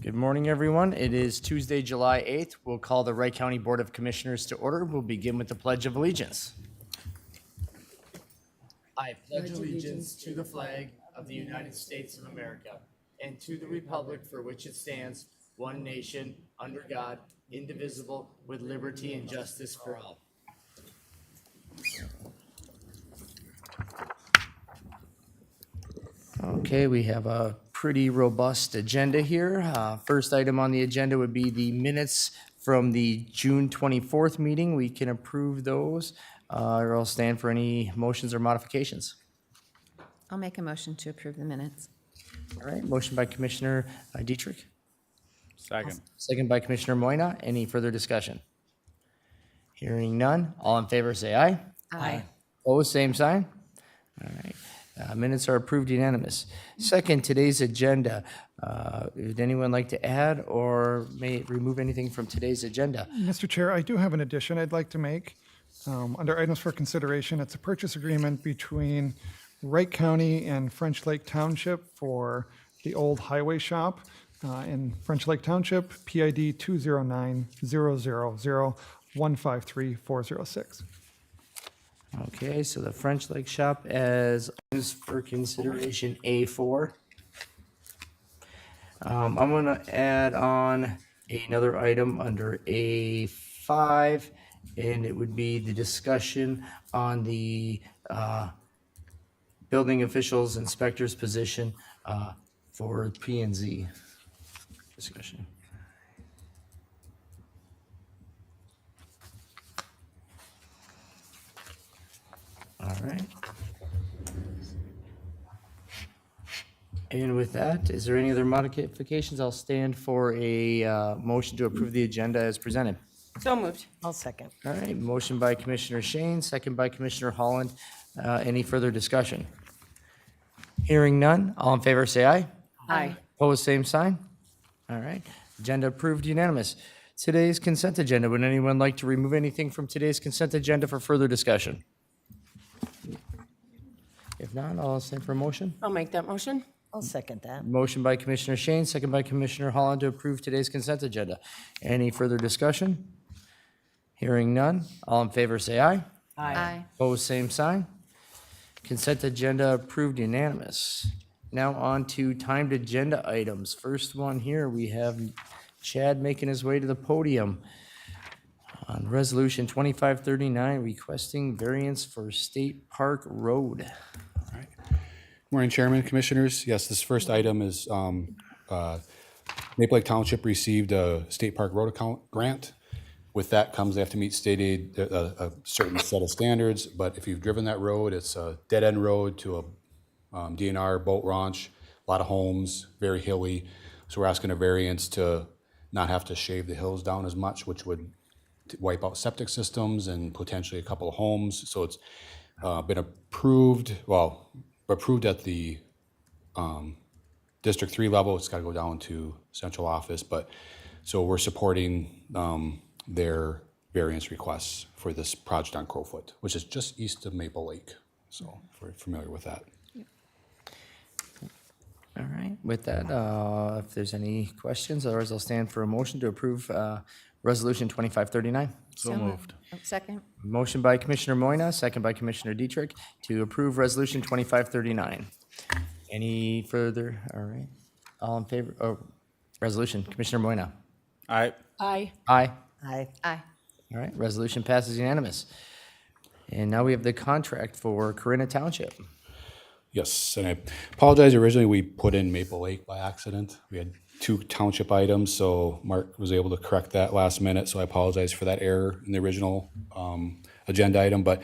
Good morning, everyone. It is Tuesday, July 8th. We'll call the Wright County Board of Commissioners to order. We'll begin with the Pledge of Allegiance. I pledge allegiance to the flag of the United States of America and to the republic for which it stands, one nation, under God, indivisible, with liberty and justice for all. Okay, we have a pretty robust agenda here. First item on the agenda would be the minutes from the June 24th meeting. We can approve those, or I'll stand for any motions or modifications. I'll make a motion to approve the minutes. All right, motion by Commissioner Dietrich, Second. second by Commissioner Moyna. Any further discussion? Hearing none. All in favor, say aye. Aye. Opposed, same sign. All right. Minutes are approved unanimous. Second, today's agenda. Would anyone like to add or may remove anything from today's agenda? Mr. Chair, I do have an addition I'd like to make. Under items for consideration, it's a purchase agreement between Wright County and French Lake Township for the old highway shop in French Lake Township, PID 209-000-153-406. Okay, so the French Lake Shop as items for consideration A4. I'm going to add on another item under A5, and it would be the discussion on the building officials inspector's position for P&Z discussion. All right. And with that, is there any other modifications? I'll stand for a motion to approve the agenda as presented. So moved. I'll second. All right, motion by Commissioner Shane, second by Commissioner Holland. Any further discussion? Hearing none, all in favor say aye. Aye. Opposed, same sign. All right, agenda approved unanimous. Today's consent agenda, would anyone like to remove anything from today's consent agenda for further discussion? If not, I'll stand for a motion. I'll make that motion. I'll second that. Motion by Commissioner Shane, second by Commissioner Holland to approve today's consent agenda. Any further discussion? Hearing none, all in favor say aye. Aye. Opposed, same sign. Consent agenda approved unanimous. Now on to timed agenda items. First one here, we have Chad making his way to the podium on Resolution 2539, requesting variance for State Park Road. Morning, Chairman, Commissioners. Yes, this first item is Maple Lake Township received a State Park Road account grant. With that comes they have to meet state aid, a certain set of standards, but if you've driven that road, it's a dead-end road to a DNR boat launch, a lot of homes, very hilly. So we're asking a variance to not have to shave the hills down as much, which would wipe out septic systems and potentially a couple of homes. So it's been approved, approved at the District 3 level. It's got to go down to central office, but so we're supporting their variance requests for this project on Crowfoot, which is just east of Maple Lake. So if we're familiar with that. All right, with that, if there's any questions, otherwise I'll stand for a motion to approve Resolution 2539. So moved. Second? Motion by Commissioner Moyna, second by Commissioner Dietrich to approve Resolution 2539. Any further? All right. All in favor? Oh, resolution. Commissioner Moyna. Aye. Aye. Aye. Aye. Aye. All right. Resolution passes unanimous. And now we have the contract for Corinna Township. Yes, and I apologize. Originally, we put in Maple Lake by accident. We had two township items, so Mark was able to correct that last minute. So I apologize for that error in the original agenda item. But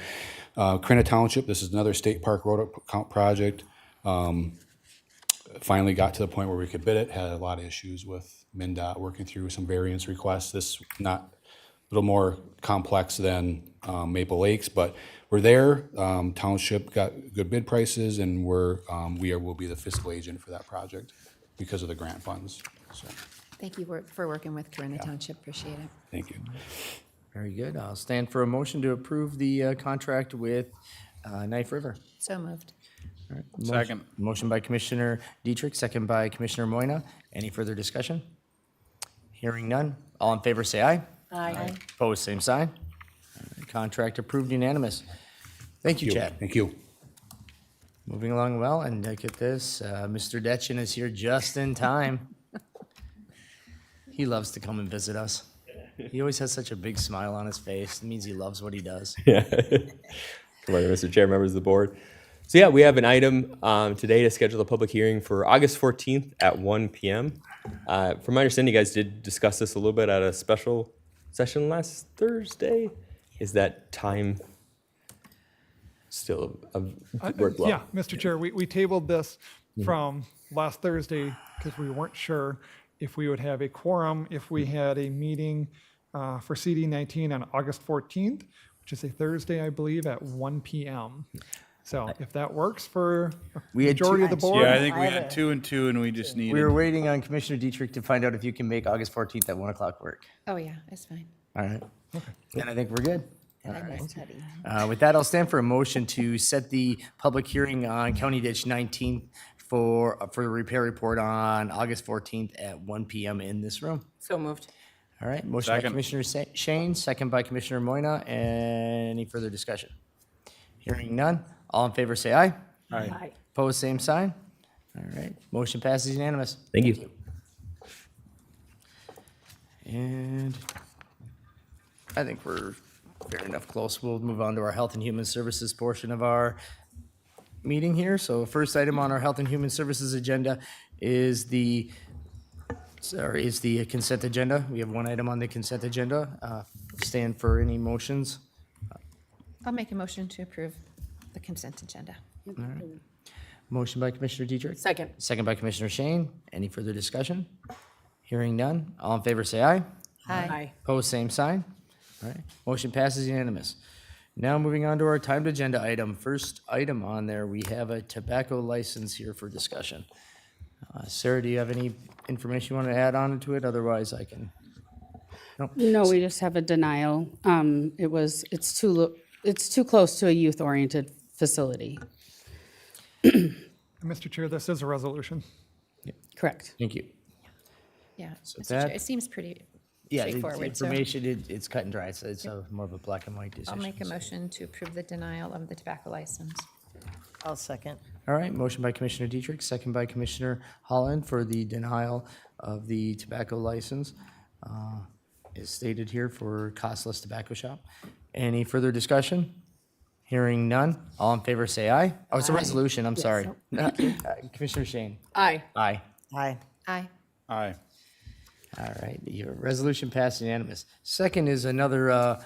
Corinna Township, this is another state park road account project. Finally got to the point where we could bid it. Had a lot of issues with MnDOT working through some variance requests. This not a little more complex than Maple Lakes, but we're there. Township got good bid prices, and will be the fiscal agent for that project because of the grant funds. So, Thank you for working with Corinna Township. Appreciate it. thank you. Very good. I'll stand for a motion to approve the contract with Knife River. So moved. All right. Second. Motion by Commissioner Dietrich, second by Commissioner Moyna. Any further discussion? Hearing none. All in favor, say aye. Aye. Opposed, same sign. All right, contract approved unanimous. Thank you, Chad. Thank you. Moving along well, and look at this, Mr. Detchen is here just in time. He loves to come and visit us. He always has such a big smile on his face. It means he loves what he does. Good morning, Mr. Chair, members of the board. So yeah, we have an item today to schedule a public hearing for August 14th at 1 p.m. From my understanding, you guys did discuss this a little bit at a special session last Thursday. Is that time still work well? Yeah, Mr. Chair, we tabled this from last Thursday because we weren't sure if we would have a quorum if we had a meeting for CD19 on August 14th, which is a Thursday, I believe, at 1 p.m. So if that works for a We had two- majority of the board. Yeah, I think we had 2 and 2, and we just We were needed. waiting on Commissioner Dietrich to find out if you can make August 14th at 1 o'clock work. Oh, yeah, that's fine. All right. Then I think we're good. And I missed Teddy. With that, I'll stand for a motion to set the public hearing on County Ditch 19 for the repair report on August 14th at 1 p.m. in this room. So moved. All right, motion by Second. Commissioner Shane, second by Commissioner Moyna. Any further discussion? Hearing none. All in favor, say aye. Aye. Opposed, same sign. All right, motion passes unanimous. Thank you. And I think we're fair enough close. We'll move on to our Health and Human Services portion of our meeting here. So first item on our Health and Human Services agenda is the consent agenda. We have one item on the consent agenda. Stand for any motions. I'll make a motion to approve the consent agenda. Motion by Commissioner Dietrich. Second. Second by Commissioner Shane. Any further discussion? Hearing none. All in favor, say aye. Aye. Opposed, same sign. All right, motion passes unanimous. Now moving on to our timed agenda item. First item on there, we have a tobacco license here for discussion. Sarah, do you have any information you want to add on to it? Otherwise, I can. No, we just have a denial. It's too close to a youth-oriented facility. Mr. Chair, this is a resolution. Correct. Thank you. Yeah, So Mr. Chair, that- it seems pretty Yeah, the straightforward. So information, it's cut and dry, so it's more of a black and white I'll decision. make a motion to approve the denial of the tobacco license. I'll second. All right, motion by Commissioner Dietrich, second by Commissioner Holland for the denial of the tobacco license. Is stated here for costless tobacco shop. Any further discussion? Hearing none. All in favor, say aye. Oh, it's a resolution, I'm sorry. Commissioner Shane. Aye. Aye. Aye. Aye. Aye. All right, your resolution passed unanimous. Second is another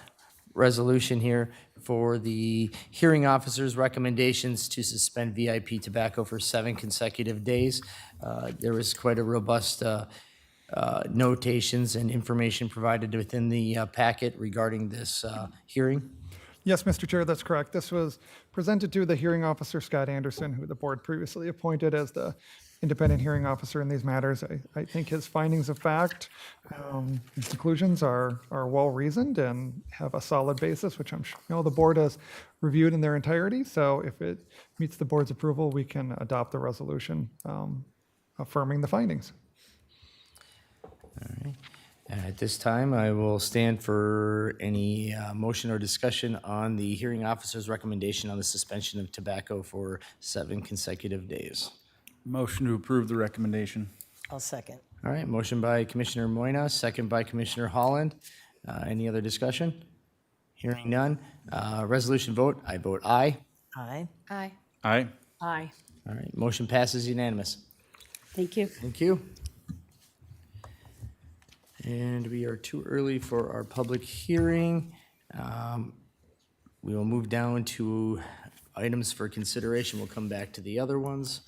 resolution here for the hearing officer's recommendations to suspend VIP tobacco for 7 consecutive days. There was quite a robust notations and information provided within the packet regarding this hearing. Yes, Mr. Chair, that's correct. This was presented to the hearing officer, Scott Anderson, who the board previously appointed as the independent hearing officer in these matters. I think his findings of fact and conclusions are well-reasoned and have a solid basis, which I'm sure the board has reviewed in their entirety. So if it meets the board's approval, we can adopt the resolution affirming the findings. At this time, I will stand for any motion or discussion on the hearing officer's recommendation on the suspension of tobacco for 7 consecutive days. Motion to approve the recommendation. I'll second. All right, motion by Commissioner Moyna, second by Commissioner Holland. Any other discussion? Hearing none. Resolution vote, I vote aye. Aye. Aye. Aye. Aye. All right, motion passes unanimous. Thank you. Thank you. And we are too early for our public hearing. We will move down to items for consideration. We'll come back to the other ones.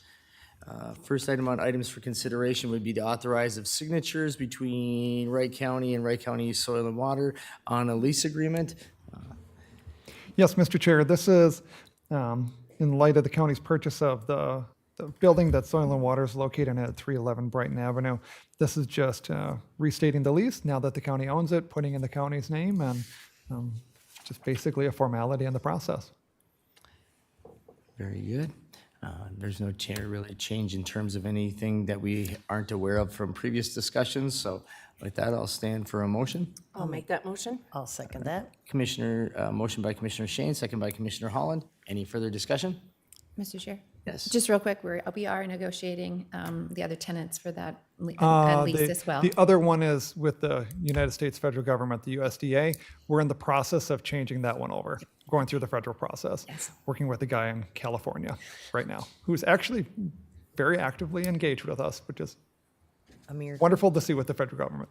First item on items for consideration would be to authorize of signatures between Wright County and Wright County Soil and Water on a lease agreement. Yes, Mr. Chair, this is in light of the county's purchase of the building that Soil and Water is located at 311 Brighton Avenue. This is just restating the lease now that the county owns it, putting in the county's name, and just basically a formality in the process. Very good. There's no really change in terms of anything that we aren't aware of from previous discussions, so with that, I'll stand for a motion. I'll make that motion. I'll second that. Motion by Commissioner Shane, second by Commissioner Holland. Any further discussion? Mr. Chair? Yes. Just real quick, we are negotiating the other tenants for that at least as well. The other one is with the United States federal government, the USDA. We're in the process of changing that one over, going through the federal process. Yes. Working with a guy in California right now, who's actually very actively engaged with us, which is Amir. wonderful to see with the federal government.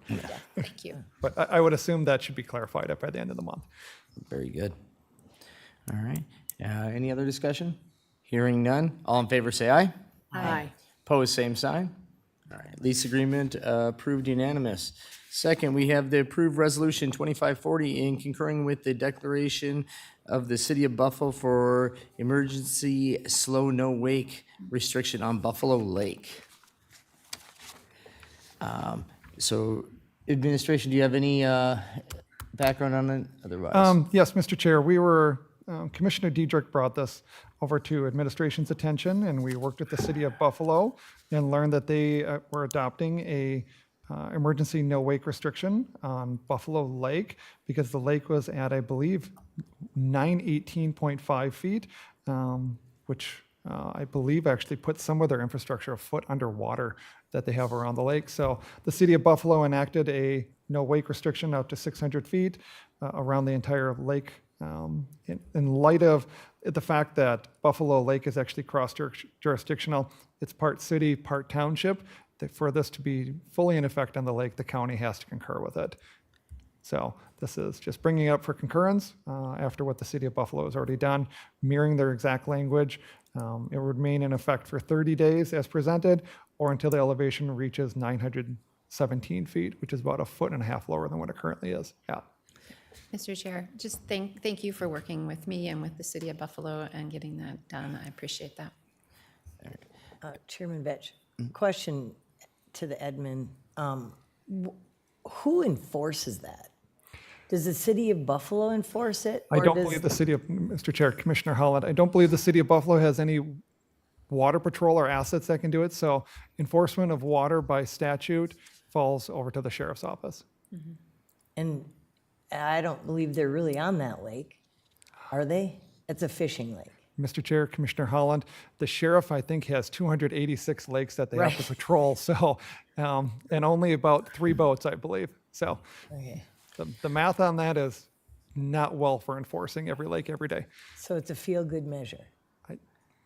Thank you. But I would assume that should be clarified by the end of the month. Very good. All right. Any other discussion? Hearing none. All in favor, say aye. Aye. Opposed, same sign. All right. Lease agreement approved unanimous. Second, we have the approved resolution 2540 in concurring with the declaration of the city of Buffalo for emergency slow no wake restriction on Buffalo Lake. So administration, do you have any background on it otherwise? Yes, Mr. Chair, Commissioner Diedrich brought this over to administration's attention, and we worked with the city of Buffalo and learned that they were adopting a emergency no wake restriction on Buffalo Lake because the lake was at, I believe, 918.5 feet, which I believe actually put some of their infrastructure a foot underwater that they have around the lake. So the city of Buffalo enacted a no wake restriction out to 600 feet around the entire lake. In light of the fact that Buffalo Lake is actually cross-jurisdictional, it's part city, part township, that for this to be fully in effect on the lake, the county has to concur with it. So this is just bringing it up for concurrence after what the city of Buffalo has already done, mirroring their exact language. It would remain in effect for 30 days as presented, or until the elevation reaches 917 feet, which is about a foot and a half lower than what it currently is. Yeah. Mr. Chair, just thank you for working with me and with the city of Buffalo and getting that done. I appreciate that. Chairman Vetch, question to the admin. Who enforces that? Does the city of Buffalo enforce it? I or don't does- believe the city of, Mr. Chair, Commissioner Holland, I don't believe the city of Buffalo has any water patrol or assets that can do it. So enforcement of water by statute falls over to the sheriff's office. And I don't believe they're really on that lake, are they? It's a fishing lake. Mr. Chair, Commissioner Holland, the sheriff, I think, has 286 lakes that they have to Right. patrol. So, and only about 3 boats, I believe. So Okay. the math on that is not well for enforcing every lake every day. So it's a feel-good measure.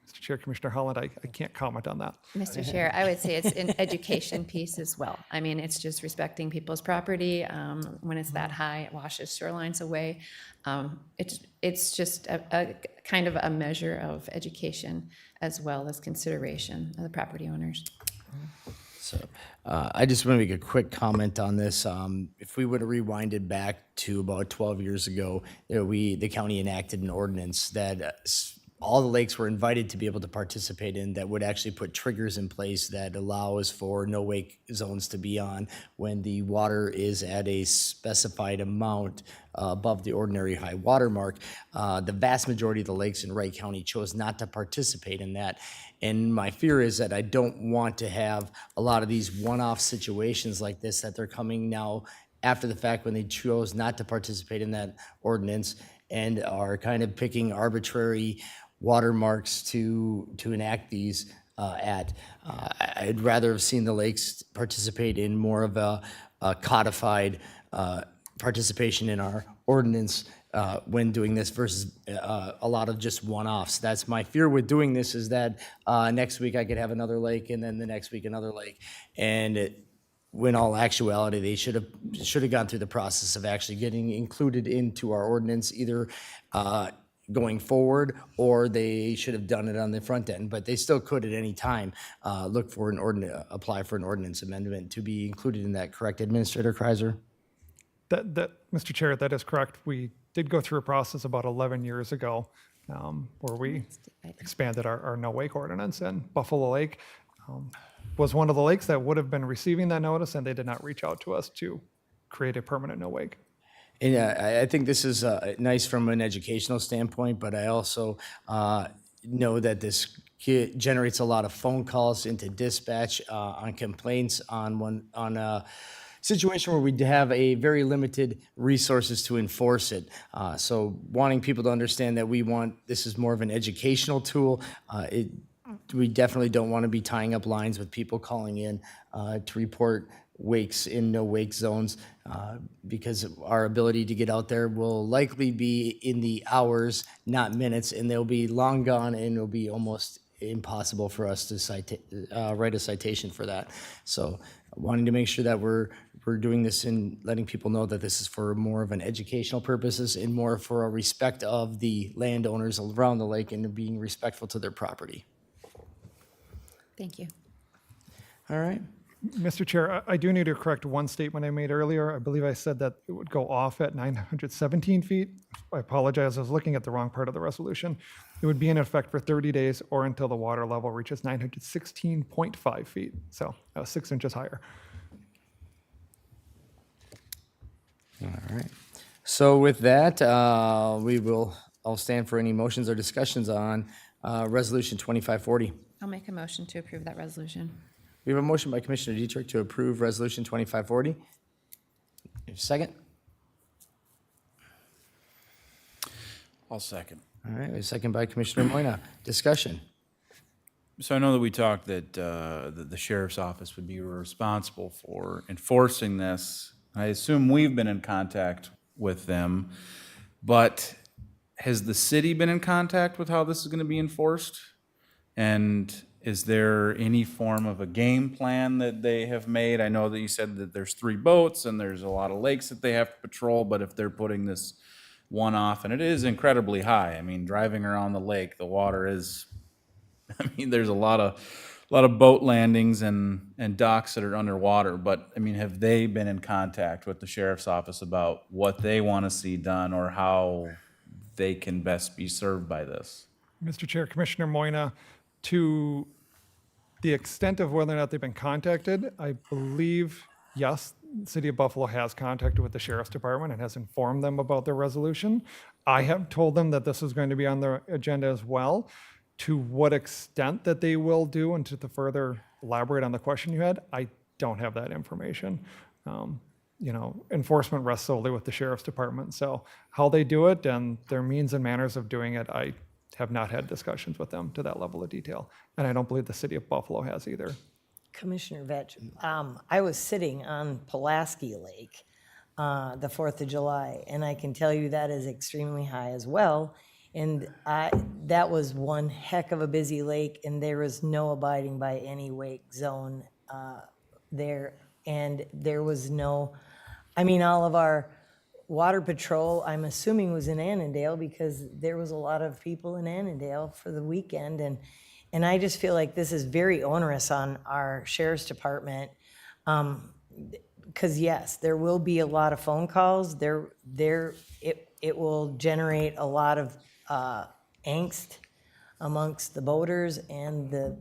Mr. Chair, Commissioner Holland, I can't comment on that. Mr. Chair, I would say it's an education piece as well. I mean, it's just respecting people's property. When it's that high, it washes shorelines away. It's just a kind of a measure of education as well as consideration of the property owners. So I just want to make a quick comment on this. If we would have rewinded back to about 12 years ago, the county enacted an ordinance that all the lakes were invited to be able to participate in that would actually put triggers in place that allows for no wake zones to be on when the water is at a specified amount above the ordinary high water mark. The vast majority of the lakes in Wright County chose not to participate in that. And my fear is that I don't want to have a lot of these one-off situations like this that they're coming now after the fact when they chose not to participate in that ordinance and are kind of picking arbitrary watermarks to enact these at. I'd rather have seen the lakes participate in more of a codified participation in our ordinance when doing this versus a lot of just one-offs. That's my fear with doing this is that next week I could have another lake and then the next week another lake. And when all actuality, they should have gone through the process of actually getting included into our ordinance, either going forward, or they should have done it on the front end. But they still could at any time look for apply for an ordinance amendment to be included in that. Correct, Administrator Kreiser? That, Mr. Chair, that is correct. We did go through a process about 11 years ago where we expanded our no wake ordinance, and Buffalo Lake was one of the lakes that would have been receiving that notice, and they did not reach out to us to create a permanent no wake. And I think this is nice from an educational standpoint, but I also know that this generates a lot of phone calls into dispatch on complaints on a situation where we have a very limited resources to enforce it. So wanting people to understand that this is more of an educational tool. We definitely don't want to be tying up lines with people calling in to report wakes in no wake zones, because our ability to get out there will likely be in the hours, not minutes, and they'll be long gone, and it'll be almost impossible for us to write a citation for that. So wanting to make sure that we're doing this and letting people know that this is for more of an educational purposes and more for a respect of the landowners around the lake and being respectful to their property. Thank you. All right. Mr. Chair, I do need to correct one statement I made earlier. I believe I said that it would go off at 917 feet. I apologize, I was looking at the wrong part of the resolution. It would be in effect for 30 days or until the water level reaches 916.5 feet. So 6 inches higher. All right. So with that, I'll stand for any motions or discussions on Resolution 2540. I'll make a motion to approve that resolution. We have a motion by Commissioner Dietrich to approve Resolution 2540. Second? I'll second. All right, a second by Commissioner Moyna. Discussion. So I know that we talked that the sheriff's office would be responsible for enforcing this. I assume we've been in contact with them, but has the city been in contact with how this is going to be enforced? And is there any form of a game plan that they have made? I know that you said that there's 3 boats and there's a lot of lakes that they have to patrol, but if they're putting this one off, and it is incredibly high. I mean, driving around the lake, the water is, I mean, there's a lot of boat landings and docks that are underwater. But I mean, have they been in contact with the sheriff's office about what they want to see done or how they can best be served by this? Mr. Chair, Commissioner Moyna, to the extent of whether or not they've been contacted, I believe, yes, the City of Buffalo has contacted with the Sheriff's Department and has informed them about their resolution. I have told them that this is going to be on the agenda as well. To what extent that they will do, and to further elaborate on the question you had, I don't have that information. Enforcement rests solely with the Sheriff's Department. So how they do it and their means and manners of doing it, I have not had discussions with them to that level of detail. And I don't believe the City of Buffalo has either. Commissioner Vetch, I was sitting on Pulaski Lake the 4th of July, and I can tell you that is extremely high as well. And that was one heck of a busy lake, and there was no abiding by any wake zone there. And there was no, all of our water patrol, I'm assuming, was in Annandale because there was a lot of people in Annandale for the weekend. And I just feel like this is very onerous on our sheriff's department. Because yes, there will be a lot of phone calls. It will generate a lot of angst amongst the boaters and the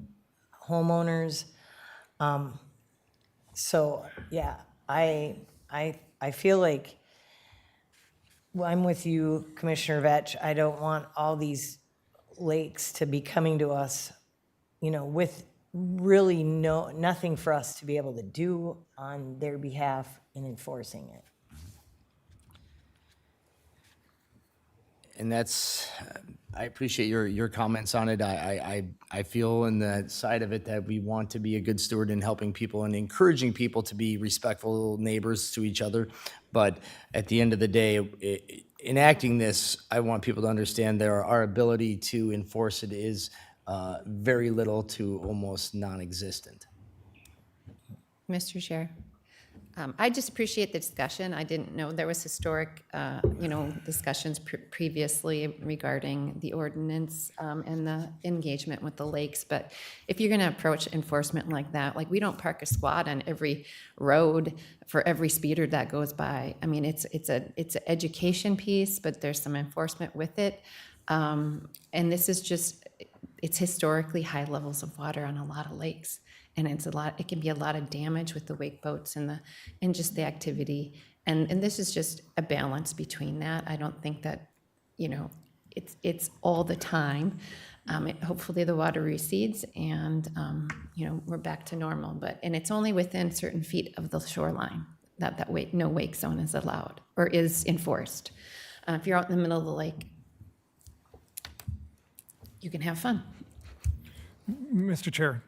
homeowners. So yeah, I feel like, well, I'm with you, Commissioner Vetch. I don't want all these lakes to be coming to us, with really nothing for us to be able to do on their behalf in enforcing it. And I appreciate your comments on it. I feel in that side of it that we want to be a good steward in helping people and encouraging people to be respectful neighbors to each other. But at the end of the day, enacting this, I want people to understand our ability to enforce it is very little to almost non-existent. Mr. Chair, I just appreciate the discussion. I didn't know there was historic, discussions previously regarding the ordinance and the engagement with the lakes. But if you're going to approach enforcement like that, like we don't park a squad on every road for every speeder that goes by. I mean, it's an education piece, but there's some enforcement with it. And this is it's historically high levels of water on a lot of lakes. And it can be a lot of damage with the wake boats and just the activity. And this is just a balance between that. I don't think that, it's all the time. Hopefully the water recedes and, we're back to normal, and it's only within certain feet of the shoreline that no wake zone is allowed or is enforced. If you're out in the middle of the lake, you can have fun. Mr. Chair,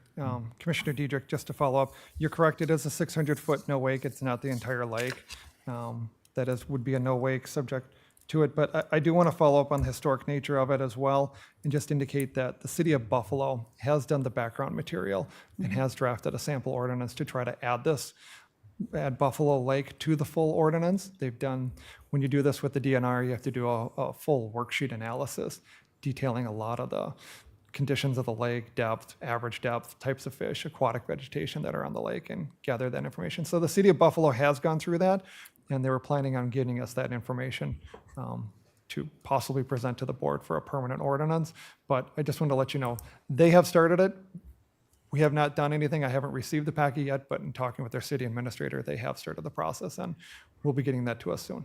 Commissioner Diedrich, just to follow up, you're correct, it is a 600-foot no wake, it's not the entire lake. Would be a no wake subject to it, but I do want to follow up on the historic nature of it as well, and just indicate that the city of Buffalo has done the background material and has drafted a sample ordinance to try to add Buffalo Lake to the full ordinance. When you do this with the DNR, you have to do a full worksheet analysis detailing a lot of the conditions of the lake, depth, average depth, types of fish, aquatic vegetation that are on the lake, and gather that information. So the city of Buffalo has gone through that, and they were planning on getting us that information to possibly present to the board for a permanent ordinance. But I just wanted to let you know, they have started it. We have not done anything. I haven't received the packet yet, but in talking with their city administrator, they have started the process, and we'll be getting that to us soon.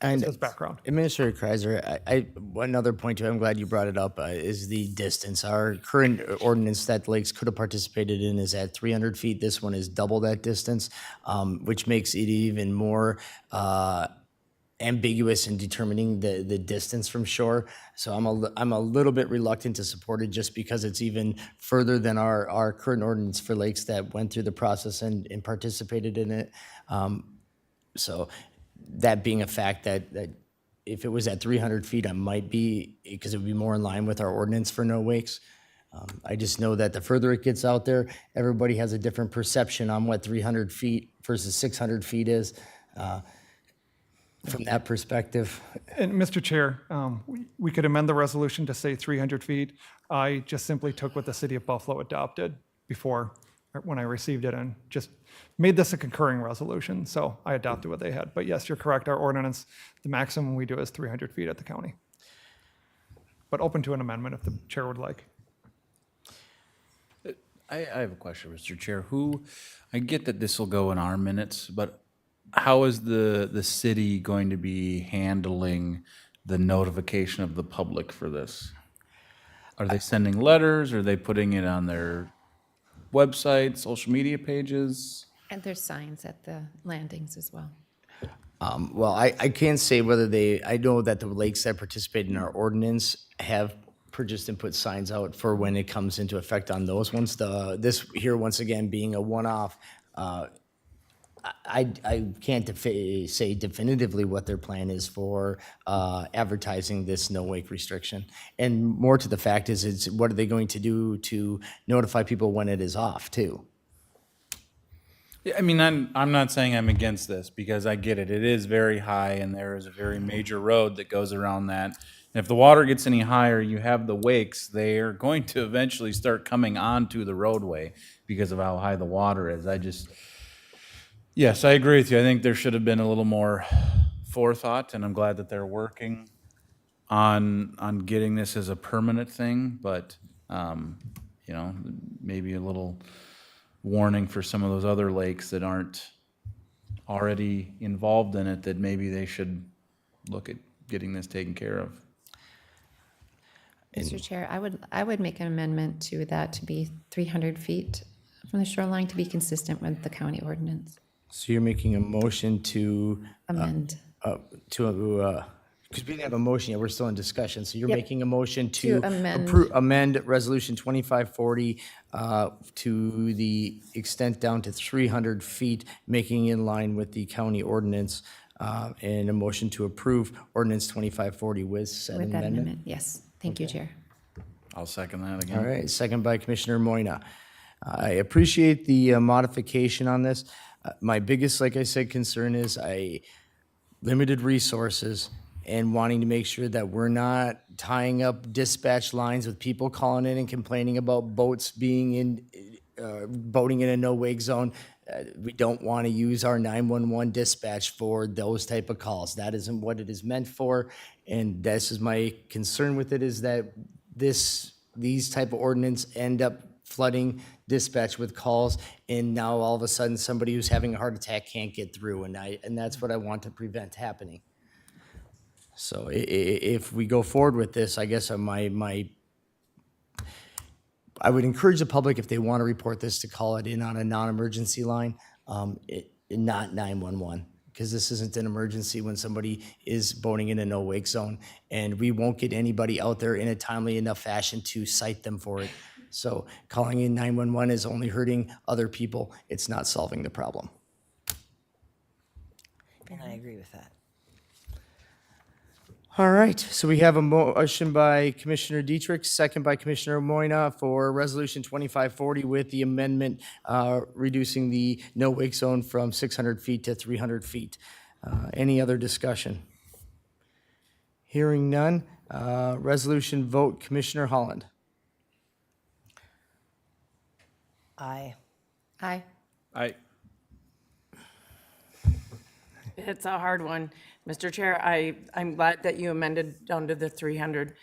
And Just as background. Administrator Kreiser, one other point too, I'm glad you brought it up, is the distance. Our current ordinance that lakes could have participated in is at 300 feet. This one is double that distance, which makes it even more ambiguous in determining the distance from shore. So I'm a little bit reluctant to support it just because it's even further than our current ordinance for lakes that went through the process and participated in it. So that being a fact that if it was at 300 feet, I might be, because it would be more in line with our ordinance for no wakes. I just know that the further it gets out there, everybody has a different perception on what 300 feet versus 600 feet is. From that perspective. And Mr. Chair, we could amend the resolution to say 300 feet. I just simply took what the city of Buffalo adopted before, when I received it, and just made this a concurring resolution. So I adopted what they had. But yes, you're correct. Our ordinance, the maximum we do is 300 feet at the county. But open to an amendment if the chair would like. I have a question, Mr. Chair. I get that this will go in our minutes, but how is the city going to be handling the notification of the public for this? Are they sending letters? Are they putting it on their website, social media pages? And there's signs at the landings as well. Well, I can't say whether I know that the lakes that participate in our ordinance have purchased and put signs out for when it comes into effect on those ones. This here, once again, being a one-off, I can't say definitively what their plan is for advertising this no wake restriction. And more to the fact is, what are they going to do to notify people when it is off too? Yeah, I mean, I'm not saying I'm against this, because I get it. It is very high, and there is a very major road that goes around that. And if the water gets any higher, you have the wakes. They are going to eventually start coming onto the roadway because of how high the water is. Yes, I agree with you. I think there should have been a little more forethought, and I'm glad that they're working on getting this as a permanent thing. But maybe a little warning for some of those other lakes that aren't already involved in it, that maybe they should look at getting this taken care of. Mr. Chair, I would make an amendment to that to be 300 feet from the shoreline to be consistent with the county ordinance. So you're making a motion to Amend. because we didn't have a motion yet, we're still in discussion. So you're Yep. making a motion to To amend. amend Resolution 2540 to the extent down to 300 feet, making in line with the county ordinance, and a motion to approve ordinance 2540 with said With that amendment. amendment, yes. Thank you, Chair. I'll second that again. All right, second by Commissioner Moyna. I appreciate the modification on this. My biggest, like I said, concern is limited resources and wanting to make sure that we're not tying up dispatch lines with people calling in and complaining about boats being boating in a no-wake zone. We don't want to use our 911 dispatch for those type of calls. That isn't what it is meant for. And this is my concern with it, is that these type of ordinance end up flooding dispatch with calls, and now all of a sudden somebody who's having a heart attack can't get through, and that's what I want to prevent happening. So if we go forward with this, I guess my I would encourage the public, if they want to report this, to call it in on a non-emergency line, not 911, because this isn't an emergency when somebody is boating in a no-wake zone, and we won't get anybody out there in a timely enough fashion to cite them for it. So calling in 911 is only hurting other people. It's not solving the problem. And I agree with that. All right, so we have a motion by Commissioner Dietrich, second by Commissioner Moyna for Resolution 2540 with the amendment reducing the no-wake zone from 600 feet to 300 feet. Any other discussion? Hearing none, resolution vote, Commissioner Holland. Aye. Aye. It's a hard one. Mr. Chair, I'm glad that you amended down to the 300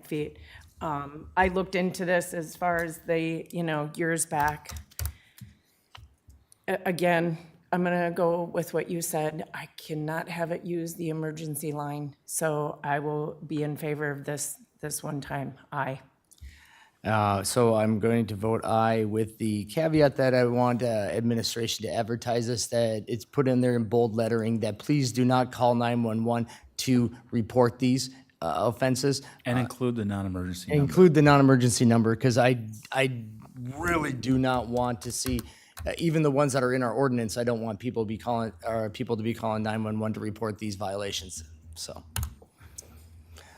feet. I looked into this as far as years back. Again, I'm gonna go with what you said. I cannot have it use the emergency line, so I will be in favor of this one time. Aye. So I'm going to vote aye with the caveat that I want administration to advertise this, that it's put in there in bold lettering that please do not call 911 to report these offenses. And include the non-emergency number. Include the non-emergency number, because I really do not want to see, even the ones that are in our ordinance, I don't want people to be calling 911 to report these violations. So,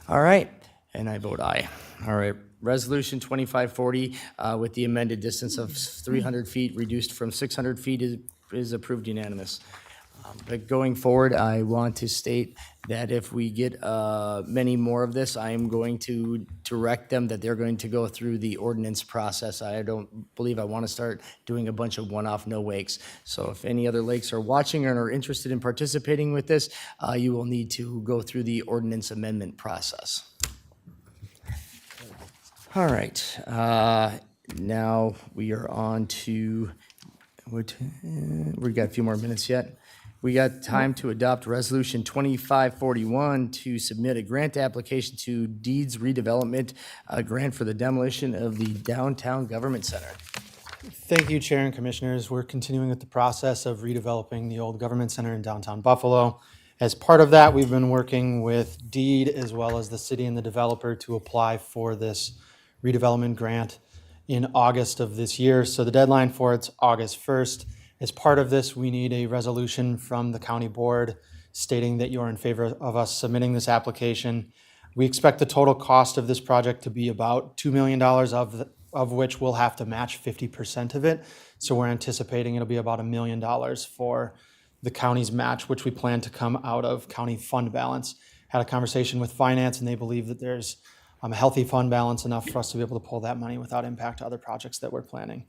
all right, and I vote aye. All right. Resolution 2540 with the amended distance of 300 feet reduced from 600 feet is approved unanimous. But going forward, I want to state that if we get many more of this, I am going to direct them that they're going to go through the ordinance process. I don't believe I want to start doing a bunch of one-off no wakes. So if any other lakes are watching and are interested in participating with this, you will need to go through the ordinance amendment process. All right, now we are on to, we got a few more minutes yet. We got time to adopt Resolution 2541 to submit a grant application to Deeds Redevelopment, a grant for the demolition of the downtown government center. Thank you, Chair and Commissioners. We're continuing with the process of redeveloping the old government center in downtown Buffalo. As part of that, we've been working with Deed as well as the city and the developer to apply for this redevelopment grant in August of this year. So the deadline for it's August 1st. As part of this, we need a resolution from the county board stating that you're in favor of us submitting this application. We expect the total cost of this project to be about $2 million, of which we'll have to match 50% of it. So we're anticipating it'll be about $1 million for the county's match, which we plan to come out of county fund balance. Had a conversation with finance, and they believe that there's a healthy fund balance enough for us to be able to pull that money without impact to other projects that we're planning.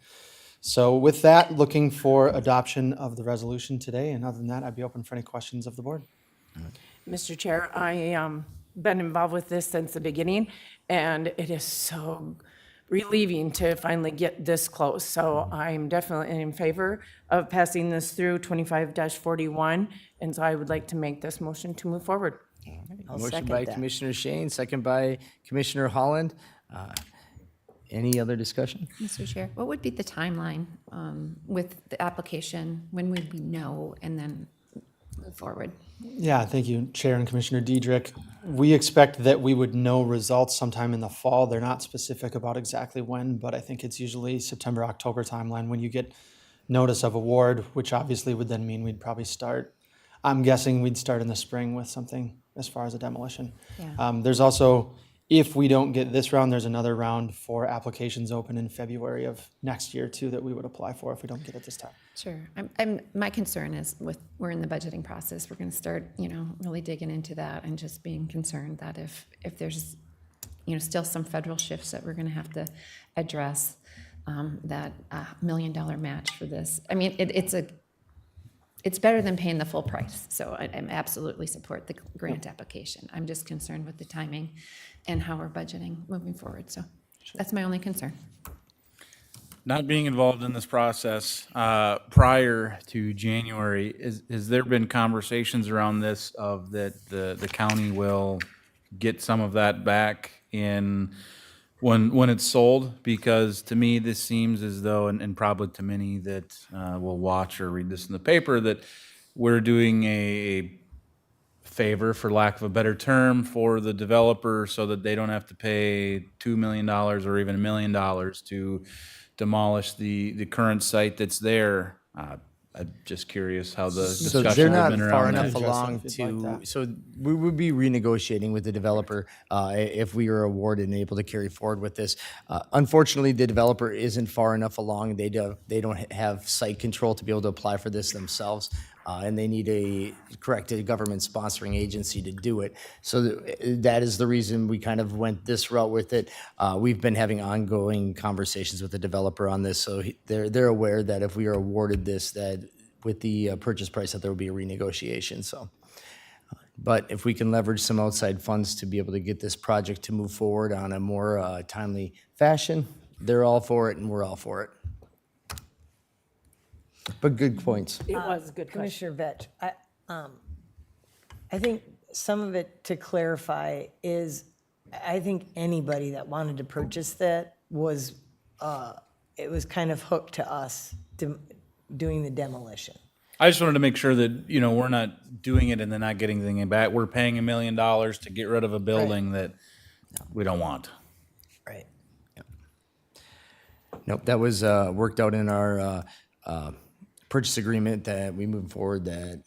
So with that, looking for adoption of the resolution today, and other than that, I'd be open for any questions of the board. Mr. Chair, I been involved with this since the beginning, and it is so relieving to finally get this close. So I'm definitely in favor of passing this through 25-41, and so I would like to make this motion to move forward. I'll Motion second by that. Commissioner Shane, second by Commissioner Holland. Any other discussion? Mr. Chair, what would be the timeline with the application? When would we know and then move forward? Yeah, thank you, Chair and Commissioner Diedrich. We expect that we would know results sometime in the fall. They're not specific about exactly when, but I think it's usually September, October timeline when you get notice of award, which obviously would then mean we'd probably start. I'm guessing we'd start in the spring with something as far as a demolition. Yeah. There's also, if we don't get this round, there's another round for applications open in February of next year too that we would apply for if we don't get it this time. Sure. My concern is we're in the budgeting process. We're going to start, really digging into that and just being concerned that if there's, still some federal shifts that we're going to have to address, that $1 million match for this. I mean, it's better than paying the full price. So I absolutely support the grant application. I'm just concerned with the timing and how we're budgeting moving forward. So that's my only concern. Not being involved in this process prior to January, has there been conversations around this of that the county will get some of that back in when it's sold, because to me, this seems as though, and probably to many that will watch or read this in the paper, that we're doing a favor, for lack of a better term, for the developer so that they don't have to pay $2 million or even $1 million to demolish the current site that's there. I'm just curious how the So they're discussions have not been far around enough that. along if you'd like to, so we would be renegotiating with the developer if we were awarded and able to carry forward with this. Unfortunately, the developer isn't far enough along. They don't have site control to be able to apply for this themselves. And they need a government sponsoring agency to do it. So that is the reason we kind of went this route with it. We've been having ongoing conversations with the developer on this, so they're aware that if we are awarded this, that with the purchase price, that there will be a renegotiation. So, but if we can leverage some outside funds to be able to get this project to move forward on a more timely fashion, they're all for it, and we're all for it. But good points. It was a good question. Commissioner Vetch, I think some of it, to clarify, is I think anybody that wanted to purchase that was, it was kind of hooked to us doing the demolition. I just wanted to make sure that, we're not doing it and then not getting anything back. We're paying $1 million to get rid of a building that we don't want. Right. Nope, that was worked out in our purchase agreement that we moved forward, that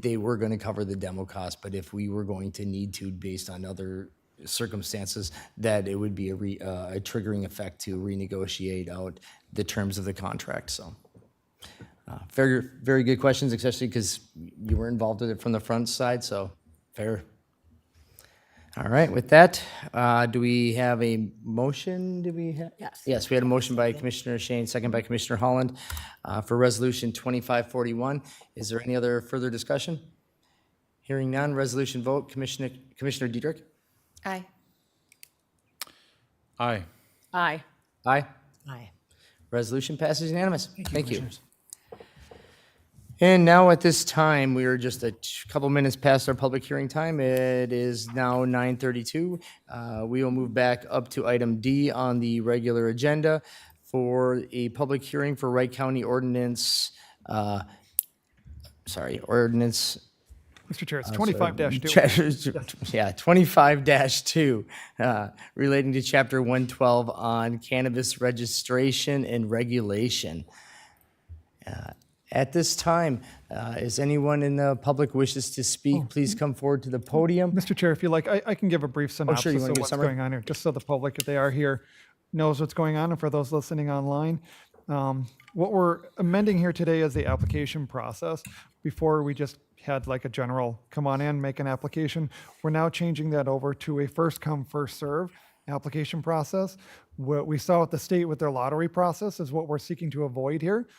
they were going to cover the demo cost, but if we were going to need to, based on other circumstances, that it would be a triggering effect to renegotiate out the terms of the contract. So very, very good questions, especially because you were involved with it from the front side, so fair. All right, with that, do we have a motion? Do we have? Yes. Yes, we had a motion by Commissioner Shane, second by Commissioner Holland for Resolution 2541. Is there any other further discussion? Hearing none, resolution vote. Commissioner Diedrich? Aye. Aye. Aye. Aye. Aye. Resolution passes unanimous. Thank you. And now at this time, we are just a couple minutes past our public hearing time. It is now 9:32. We will move back up to item D on the regular agenda for a public hearing for Wright County ordinance, ordinance. Mr. Chair, it's 25-2. Yeah, 25-2, relating to Chapter 112 on cannabis registration and regulation. At this time, is anyone in the public wishes to speak, please come forward to the podium. Mr. Chair, if you like, I can give a brief synopsis you wanna of give a what's summary? going on here, just so the public, if they are here, knows what's going on, and for those listening online. What we're amending here today is the application process. Before, we just had like a general, come on in, make an application. We're now changing that over to a first come, first serve application process. What we saw at the state with their lottery process is what we're seeking to avoid here.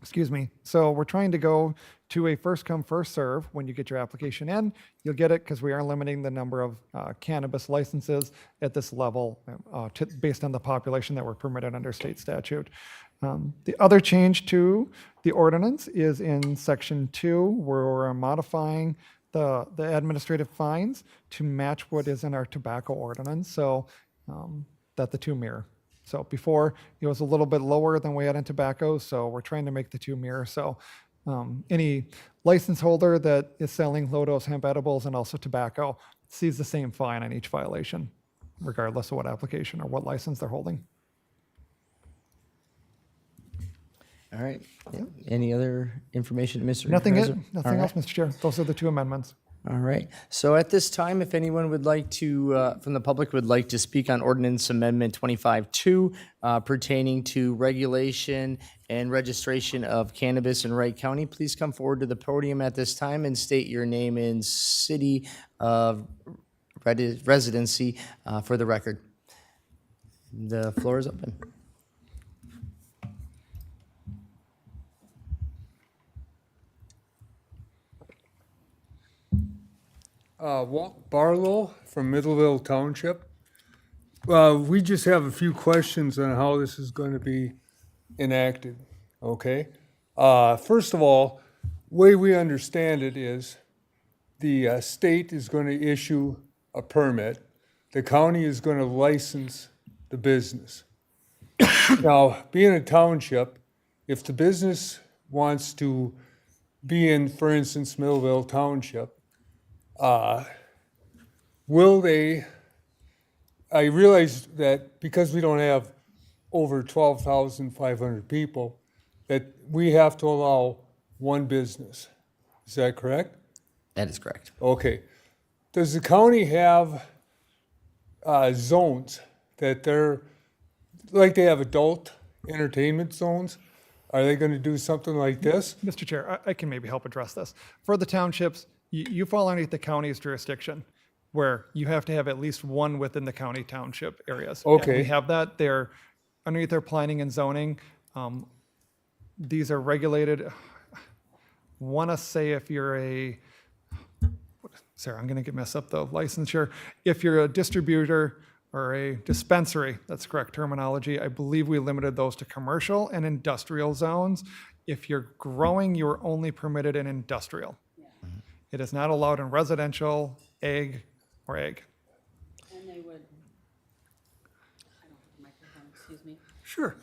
Excuse me. So we're trying to go to a first come, first serve. When you get your application in, you'll get it, because we are limiting the number of cannabis licenses at this level based on the population that were permitted under state statute. The other change to the ordinance is in section 2, where we're modifying the administrative fines to match what is in our tobacco ordinance, so that the two mirror. So before, it was a little bit lower than we had in tobacco, so we're trying to make the two mirror. So any license holder that is selling low-dose hemp edibles and also tobacco sees the same fine on each violation, regardless of what application or what license they're holding. All right. Any other information, Mr. Nothing President? nothing All else, right. Mr. Chair. Those are the two amendments. All right. So at this time, if anyone would like to, from the public, would like to speak on ordinance amendment 25-2 pertaining to regulation and registration of cannabis in Wright County, please come forward to the podium at this time and state your name and city of residency for the record. The floor is open. Walt Barlow from Middleville Township. We just have a few questions on how this is going to be enacted, okay? First of all, way we understand it is the state is going to issue a permit. The county is going to license the business. Now, being a township, if the business wants to be in, for instance, Millville Township, will they, I realize that because we don't have over 12,500 people, that we have to allow one business. Is that correct? That is correct. Okay. Does the county have zones that they're, like they have adult entertainment zones? Are they going to do something like this? Mr. Chair, I can maybe help address this. For the townships, you fall underneath the county's jurisdiction, where you have to have at least one within the county township areas. And Okay. we have that. They're underneath their planning and zoning. These are regulated. Want to say if you're a, Sarah, I'm going to get messed up the licensure. If you're a distributor or a dispensary, that's correct terminology. I believe we limited those to commercial and industrial zones. If you're growing, you're only permitted in industrial. It is not allowed in residential, ag, or ag. And they would, I don't have a microphone, excuse me. Sure.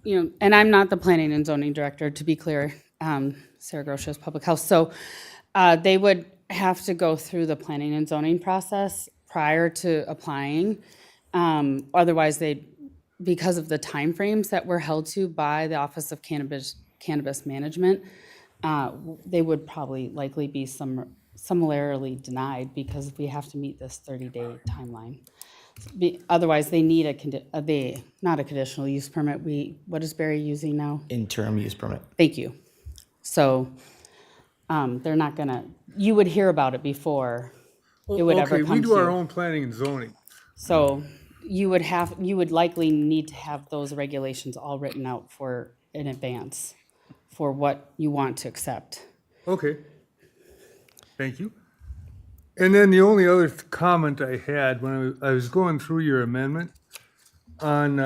You know, and I'm not the planning and zoning director, to be clear. Sarah Grosha is public health. So they would have to go through the planning and zoning process prior to applying. Otherwise, because of the timeframes that we're held to by the Office of Cannabis Management, they would probably likely be similarly denied because we have to meet this 30-day timeline. Otherwise, they need not a conditional use permit. What is Barry using now? Interim use permit. Thank you. So they're not gonna, you would hear about it before it would ever Okay, come we to do our you. own planning and zoning. So you would likely need to have those regulations all written out in advance for what you want to accept. Okay. Thank you. And then the only other comment I had when I was going through your amendment on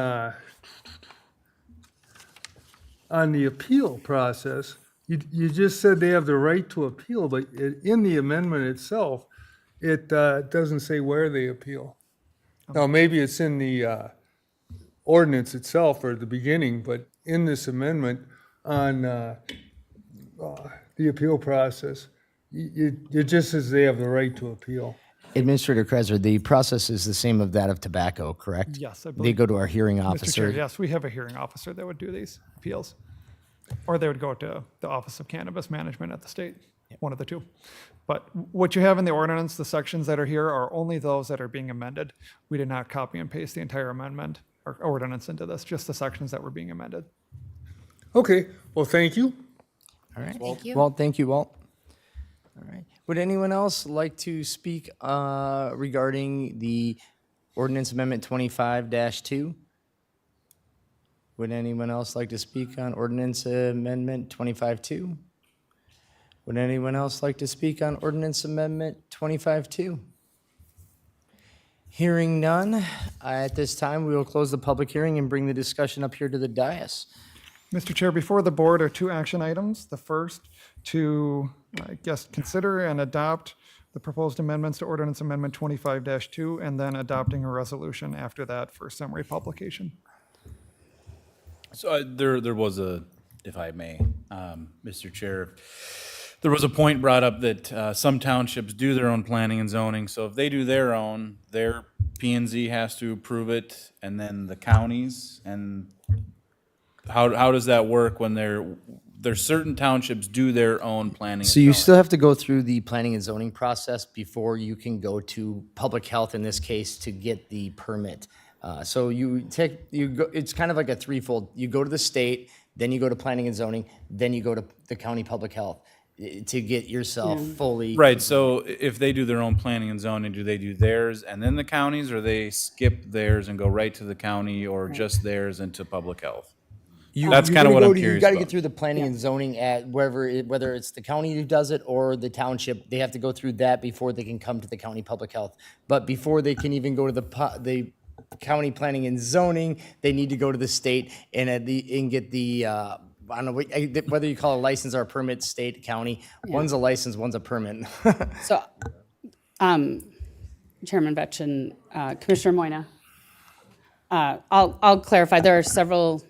the appeal process, you just said they have the right to appeal, but in the amendment itself, it doesn't say where they appeal. Now, maybe it's in the ordinance itself or the beginning, but in this amendment on the appeal process, it just says they have the right to appeal. Administrator Krezer, the process is the same of that of tobacco, correct? Yes, I They believe. go to our hearing Mr. Chair, officer. yes, we have a hearing officer that would do these appeals. Or they would go to the Office of Cannabis Management at the state, one of the two. But what you have in the ordinance, the sections that are here are only those that are being amended. We did not copy and paste the entire amendment or ordinance into this, just the sections that were being amended. Okay, well, thank you. All right. Thank you. Walt, thank you, Walt. All right. Would anyone else like to speak regarding the ordinance amendment 25-2? Would anyone else like to speak on ordinance amendment 25-2? Would anyone else like to speak on ordinance amendment 25-2? Hearing none, at this time, we will close the public hearing and bring the discussion up here to the dais. Mr. Chair, before the board are two action items. The first, to, I guess, consider and adopt the proposed amendments to ordinance amendment 25-2, and then adopting a resolution after that for summary publication. So there was if I may, Mr. Chair, there was a point brought up that some townships do their own planning and zoning. So if they do their own, their P and Z has to approve it, and then the counties. And how does that work when there's certain townships do their own planning? So you still have to go through the planning and zoning process before you can go to public health, in this case, to get the permit. So it's kind of like a threefold. You go to the state, then you go to planning and zoning, then you go to the county public health to get yourself fully. Right, so if they do their own planning and zoning, do they do theirs and then the counties, or they skip theirs and go right to the county, or just theirs and to public health? That's kind of what I'm curious You got to about. get through the planning and zoning at whether it's the county who does it or the township. They have to go through that before they can come to the county public health. But before they can even go to the county planning and zoning, they need to go to the state and get the I don't know whether you call it a license or a permit, state, county. One's a license, one's a permit. So, Chairman Vetch and Commissioner Moyna, I'll clarify, there are several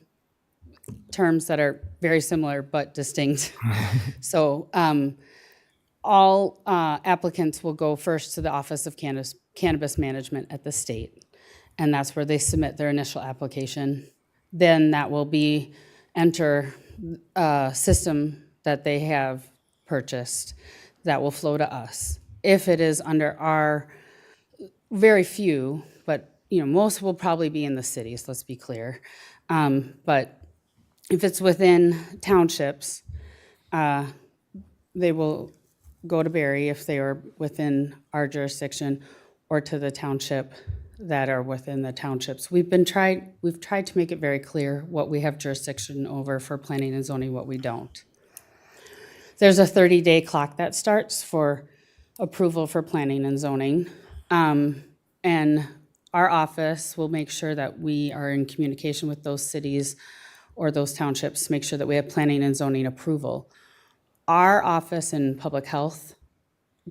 terms that are very similar but distinct. So all applicants will go first to the Office of Cannabis Management at the state, and that's where they submit their initial application. Then that will be enter a system that they have purchased that will flow to us. If it is under our, very few, but most will probably be in the cities, let's be clear. But if it's within townships, they will go to Barry if they are within our jurisdiction, or to the township that are within the townships. We've tried to make it very clear what we have jurisdiction over for planning and zoning, what we don't. There's a 30-day clock that starts for approval for planning and zoning. And our office will make sure that we are in communication with those cities or those townships to make sure that we have planning and zoning approval. Our office in public health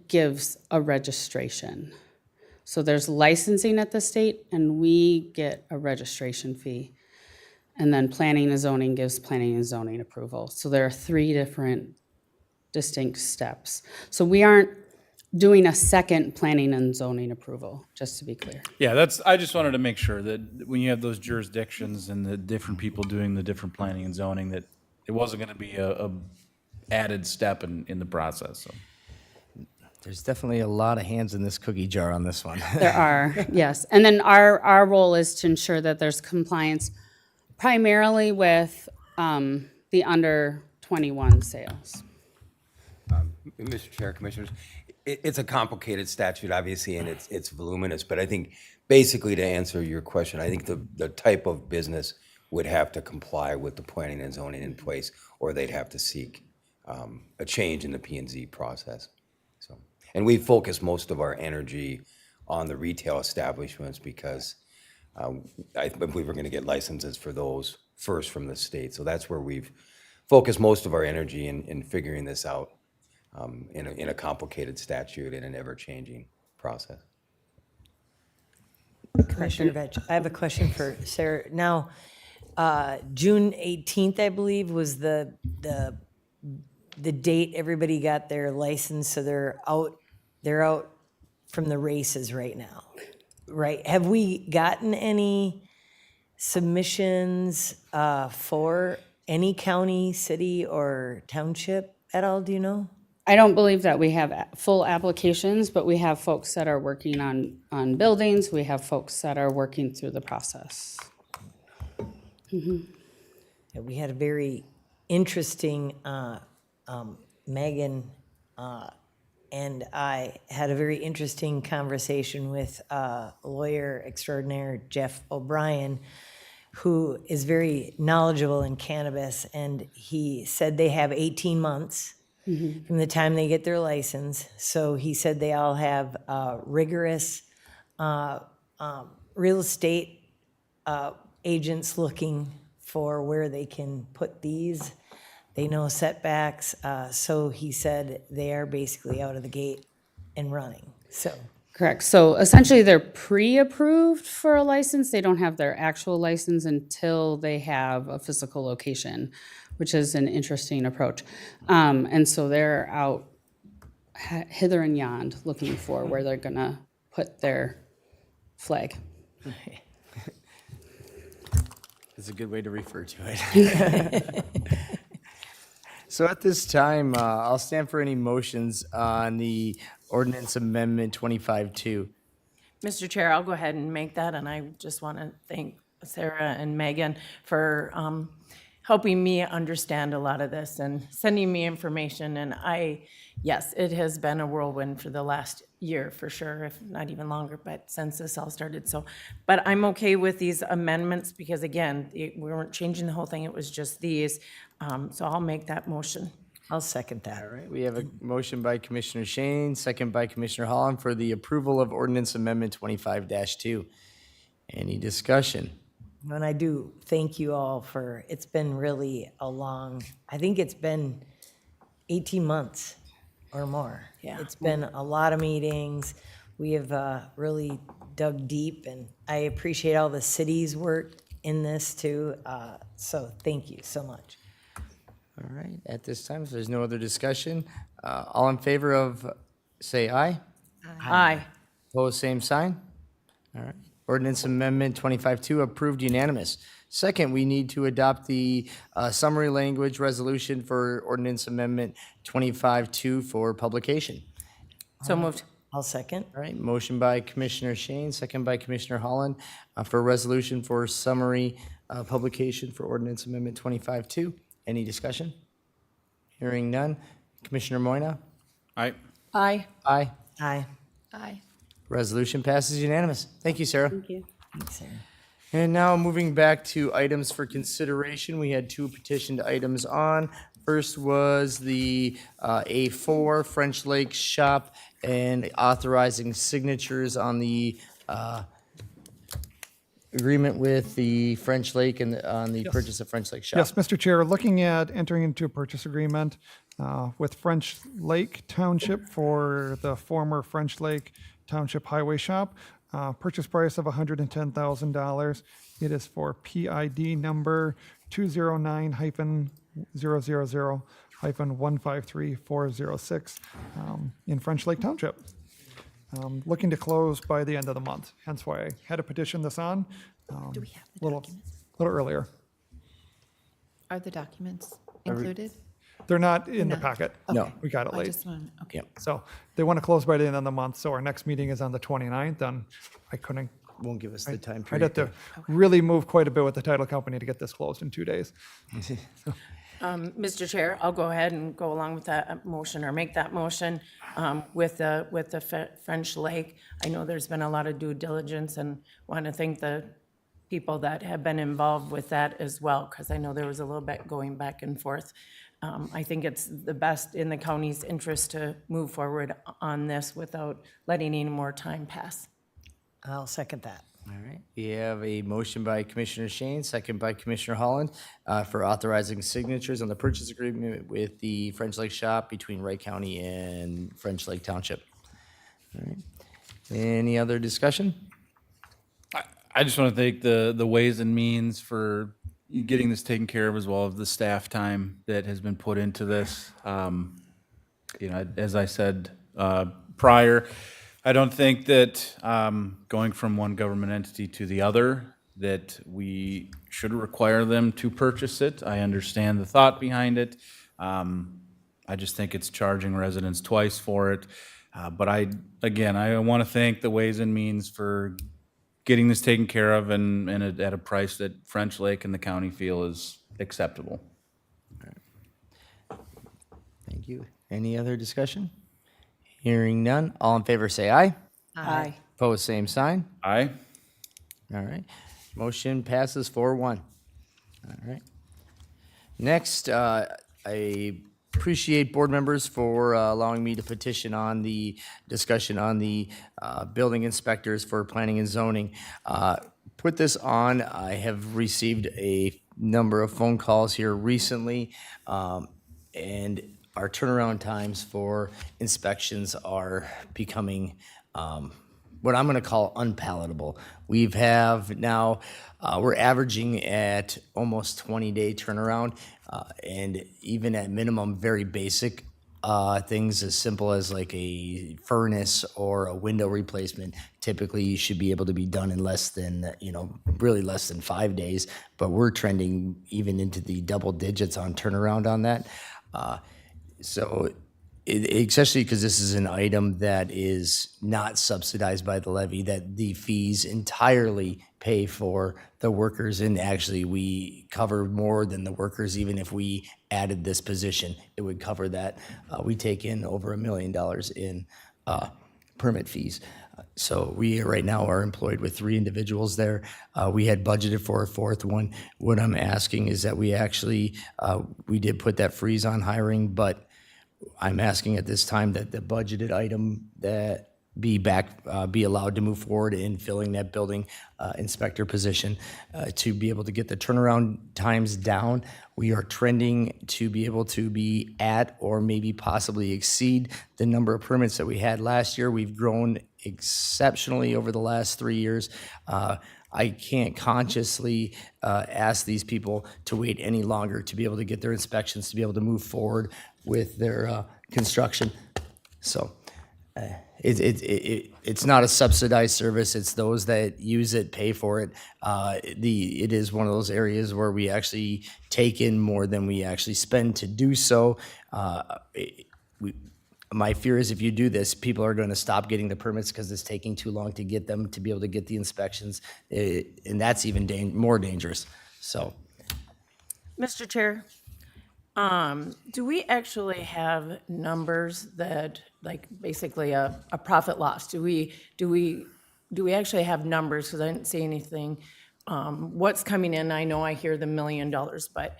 gives a registration. So there's licensing at the state, and we get a registration fee. And then planning and zoning gives planning and zoning approval. So there are 3 different distinct steps. So we aren't doing a second planning and zoning approval, just to be clear. Yeah, I just wanted to make sure that when you have those jurisdictions and the different people doing the different planning and zoning, that it wasn't gonna be a added step in the process, so. There's definitely a lot of hands in this cookie jar on this one. There are, yes. And then our role is to ensure that there's compliance primarily with the under 21 sales. Mr. Chair, Commissioners, it's a complicated statute, obviously, and it's voluminous, but I think basically to answer your question, I think the type of business would have to comply with the planning and zoning in place, or they'd have to seek a change in the P&Z process. So, and we focus most of our energy on the retail establishments because I believe we're going to get licenses for those first from the state. So that's where we've focused most of our energy in figuring this out in a complicated statute in an ever-changing process. Commissioner Vetch, I have a question for Sarah. Now, June 18th, I believe, was the date everybody got their license, so they're out from the races right now, right? Have we gotten any submissions for any county, city, or township at all, do you know? I don't believe that we have full applications, but we have folks that are working on buildings. We have folks that are working through the process. Yeah, we had a very interesting, Megan and I had a very interesting conversation with lawyer extraordinaire Jeff O'Brien, who is very knowledgeable in cannabis, and he said they have 18 months from the time they get their license. So he said they all have rigorous real estate agents looking for where they can put these. They know setbacks. So he said they are basically out of the gate and running. So Correct. So essentially, they're pre-approved for a license. They don't have their actual license until they have a physical location, which is an interesting approach. And so they're out hither and yon looking for where they're going to put their flag. That's a good way to refer to it. So at this time, I'll stand for any motions on the ordinance amendment 25-2. Mr. Chair, I'll go ahead and make that, and I just want to thank Sarah and Megan for helping me understand a lot of this and sending me information. And yes, it has been a whirlwind for the last year for sure, if not even longer, but since this all started. So, but I'm okay with these amendments because again, we weren't changing the whole thing, it was just these. So I'll make that motion. I'll second that. All right, we have a motion by Commissioner Shane, second by Commissioner Holland for the approval of ordinance amendment 25-2. Any discussion? And I do thank you all it's been really I think it's been 18 months or more. Yeah. It's been a lot of meetings. We have really dug deep, and I appreciate all the city's work in this too. So thank you so much. All right, at this time, if there's no other discussion, all in favor of, say aye. Aye. Opposed, same sign. All right. Ordinance Amendment 25-2 approved unanimous. Second, we need to adopt the summary language resolution for Ordinance Amendment 25-2 for publication. So moved. I'll second. All right, motion by Commissioner Shane, second by Commissioner Holland for a resolution for summary publication for Ordinance Amendment 25-2. Any discussion? Hearing none. Commissioner Moyna? Aye. Aye. Aye. Aye. Aye. Resolution passes unanimous. Thank you, Sarah. Thank you. Thanks, Sarah. And now moving back to items for consideration, we had two petitioned items on. First was the A4 French Lake Shop and authorizing signatures on the agreement with the French Lake and on the purchase of French Lake Shop. Yes, Mr. Chair, looking at entering into a purchase agreement with French Lake Township for the former French Lake Township Highway Shop. Purchase price of $110,000. It is for PID number 209-000-153406 in French Lake Township. Looking to close by the end of the month, hence why I had to petition this on Do we have the little documents? earlier. Are the documents included? They're not in the No. packet. No. We got it I late. just want, okay. Yep, So they want to close by the end of the month, so our next meeting is on the 29th, and I couldn't, won't give us the time I'd have period. to really move quite a bit with the title company to get this closed in 2 days. Mr. Chair, I'll go ahead and go along with that motion or make that motion with the French Lake. I know there's been a lot of due diligence and want to thank the people that have been involved with that as well, because I know there was a little bit going back and forth. I think it's the best in the county's interest to move forward on this without letting any more time pass. I'll second that. All right, we have a motion by Commissioner Shane, second by Commissioner Holland for authorizing signatures on the purchase agreement with the French Lake Shop between Wright County and French Lake Township. All right, any other discussion? I just want to thank the Ways and Means for getting this taken care of, as well as the staff time that has been put into this. You know, as I said prior, I don't think that going from one government entity to the other, that we should require them to purchase it. I understand the thought behind it. I just think it's charging residents twice for it. But I want to thank the Ways and Means for getting this taken care of and at a price that French Lake and the county feel is acceptable. Thank you. Any other discussion? Hearing none, all in favor say aye. Aye. Opposed, same sign. Aye. All right, motion passes 4-1. All right. Next, I appreciate board members for allowing me to petition on the discussion on the building inspectors for planning and zoning. Put this on, I have received a number of phone calls here recently, and our turnaround times for inspections are becoming what I'm going to call unpalatable. We've have now, we're averaging at almost 20-day turnaround, and even at minimum, very basic things as simple as like a furnace or a window replacement. Typically, you should be able to be done in less than, really less than 5 days, but we're trending even into the double digits on turnaround on that. So especially because this is an item that is not subsidized by the levy, that the fees entirely pay for the workers, and actually we cover more than the workers. Even if we added this position, it would cover that. We take in over $1 million in permit fees. So we right now are employed with 3 individuals there. We had budgeted for a 4th one. What I'm asking is that we actually, we did put that freeze on hiring, but I'm asking at this time that the budgeted item that be allowed to move forward in filling that building inspector position to be able to get the turnaround times down. We are trending to be able to be at or maybe possibly exceed the number of permits that we had last year. We've grown exceptionally over the last 3 years. I can't consciously ask these people to wait any longer to be able to get their inspections, to be able to move forward with their construction. So it's not a subsidized service. It's those that use it, pay for it. It is one of those areas where we actually take in more than we actually spend to do so. My fear is if you do this, people are going to stop getting the permits because it's taking too long to get them to be able to get the inspections, and that's even more dangerous. So, Mr. Chair, do we actually have numbers that, like, basically a profit loss? Do we actually have numbers? Because I didn't see anything. What's coming in? I know I hear the $1 million, but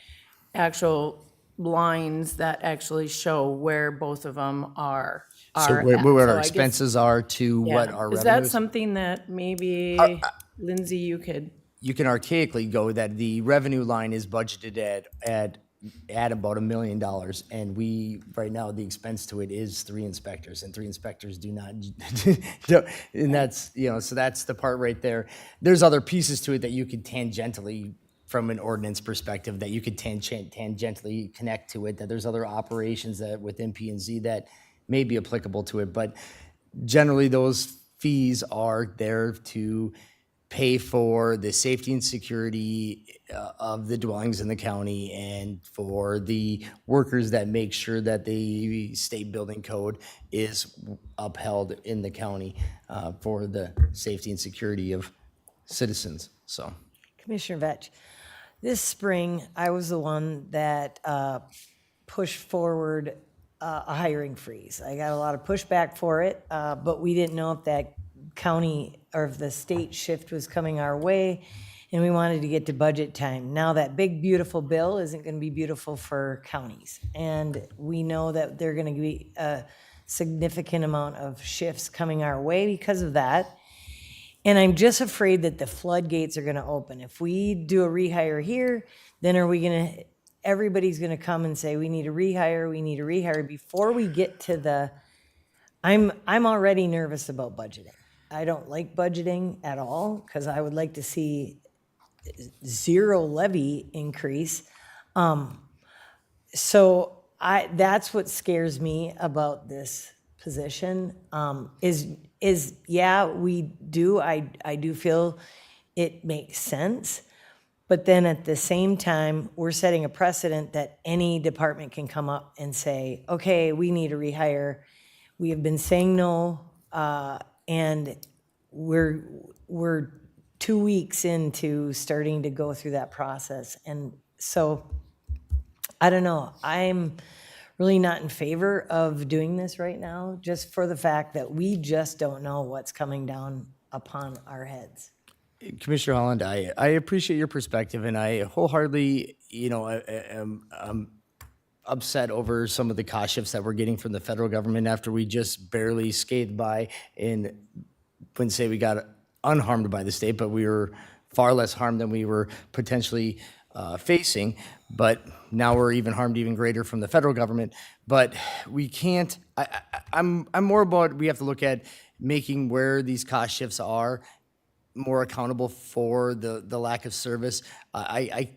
actual lines that actually show where both of them are. so at. what So our I guess- expenses are to what yeah. our Is revenues. that something that maybe, Lindsay, you could? You can archaically go that the revenue line is budgeted at about $1 million, and we right now the expense to it is 3 inspectors, and 3 inspectors do not, and that's so that's the part right there. There's other pieces to it that you could tangentially, from an ordinance perspective, that you could tangentially connect to it. That there's other operations that within P&Z that may be applicable to it, but generally those fees are there to pay for the safety and security of the dwellings in the county and for the workers that make sure that the state building code is upheld in the county for the safety and security of citizens. So, Commissioner Vetch, this spring, I was the one that pushed forward a hiring freeze. I got a lot of pushback for it, but we didn't know if that county or if the state shift was coming our way, and we wanted to get to budget time. Now that big, beautiful bill isn't going to be beautiful for counties, and we know that there are going to be a significant amount of shifts coming our way because of that. And I'm just afraid that the floodgates are going to open. If we do a rehire here, then everybody's going to come and say, we need a rehire before we get to the, I'm already nervous about budgeting. I don't like budgeting at all because I would like to see 0 levy increase. So that's what scares me about this position, is yeah, I do feel it makes sense, but then at the same time, we're setting a precedent that any department can come up and say, okay, we need a rehire. We have been saying no, and we're 2 weeks into starting to go through that process. And so, I don't know, I'm really not in favor of doing this right now, just for the fact that we just don't know what's coming down upon our heads. Commissioner Holland, I appreciate your perspective, and I wholeheartedly, am upset over some of the cost shifts that we're getting from the federal government after we just barely scathed by, and wouldn't say we got unharmed by the state, but we were far less harmed than we were potentially facing. But now we're even harmed even greater from the federal government. But we can't. I'm more about we have to look at making where these cost shifts are more accountable for the lack of service. I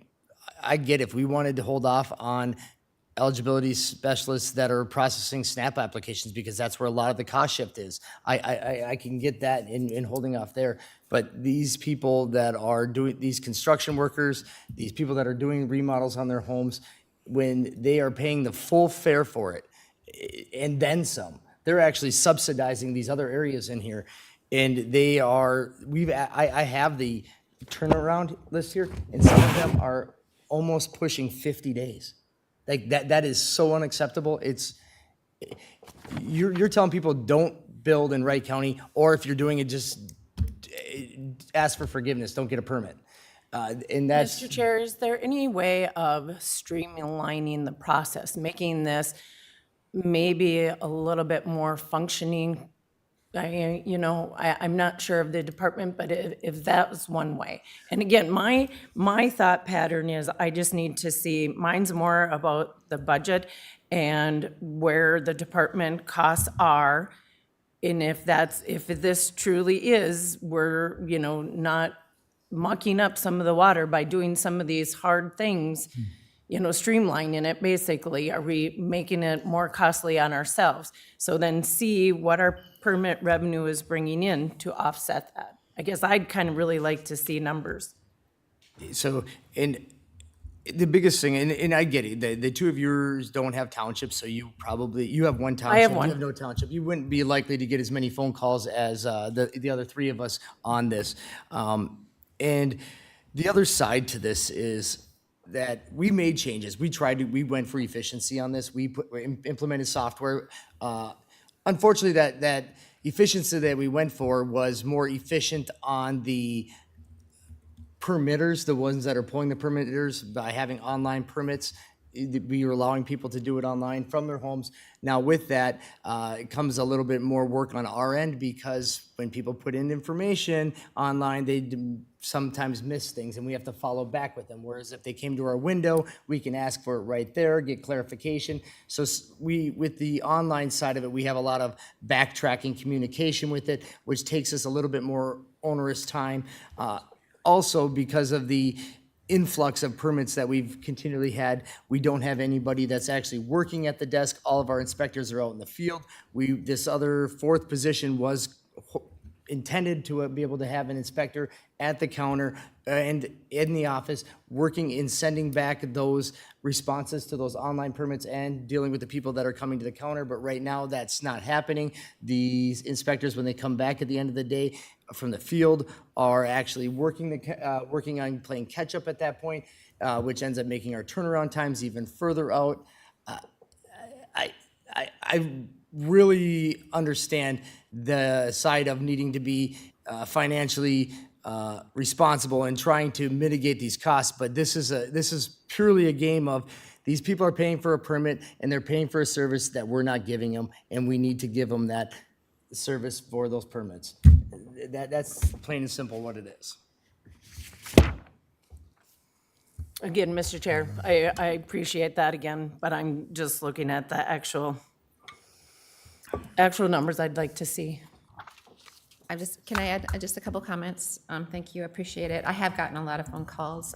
get if we wanted to hold off on eligibility specialists that are processing SNAP applications because that's where a lot of the cost shift is. I can get that in holding off there. But these people that are doing, these construction workers, these people that are doing remodels on their homes, when they are paying the full fare for it and then some, they're actually subsidizing these other areas in here. And they are, I have the turnaround list here, and some of them are almost pushing 50 days. Like that is so unacceptable. You're telling people don't build in Wright County, or if you're doing it, just ask for forgiveness, don't get a permit. And that's, Mr. Chair, is there any way of streamlining the process, making this maybe a little bit more functioning I'm not sure of the department, but if that was one way. And again, my thought pattern is I just need to see, mine's more about the budget and where the department costs are. And if this truly is, we're, not mucking up some of the water by doing some of these hard things, streamlining it, basically. Are we making it more costly on ourselves? So then see what our permit revenue is bringing in to offset that. I guess I'd kind of really like to see numbers. So, and the biggest thing, and I get it, the two of yours don't have townships, so you have one township. one. You have no township. You wouldn't be likely to get as many phone calls as the other three of us on this. And the other side to this is that we made changes. We went for efficiency on this. We implemented software. Unfortunately, that efficiency that we went for was more efficient on the permitters, the ones that are pulling the permitters, by having online permits. We were allowing people to do it online from their homes. Now with that, it comes a little bit more work on our end, because when people put in information online, they sometimes miss things and we have to follow back with them. Whereas if they came to our window, we can ask for it right there, get clarification. So with the online side of it, we have a lot of backtracking communication with it, which takes us a little bit more onerous time. Also, because of the influx of permits that we've continually had, we don't have anybody that's actually working at the desk. All of our inspectors are out in the field. This other fourth position was intended to be able to have an inspector at the counter and in the office, working in sending back those responses to those online permits and dealing with the people that are coming to the counter. But right now, that's not happening. These inspectors, when they come back at the end of the day from the field, are actually working on playing catch up at that point, which ends up making our turnaround times even further out. I really understand the side of needing to be financially responsible and trying to mitigate these costs, but this is purely a game of these people are paying for a permit and they're paying for a service that we're not giving them, and we need to give them that service for those permits. That's plain and simple what it is. Again, Mr. Chair, I appreciate that again, but I'm just looking at the actual numbers I'd like to see. Can I add just a couple comments? Thank you, I appreciate it. I have gotten a lot of phone calls.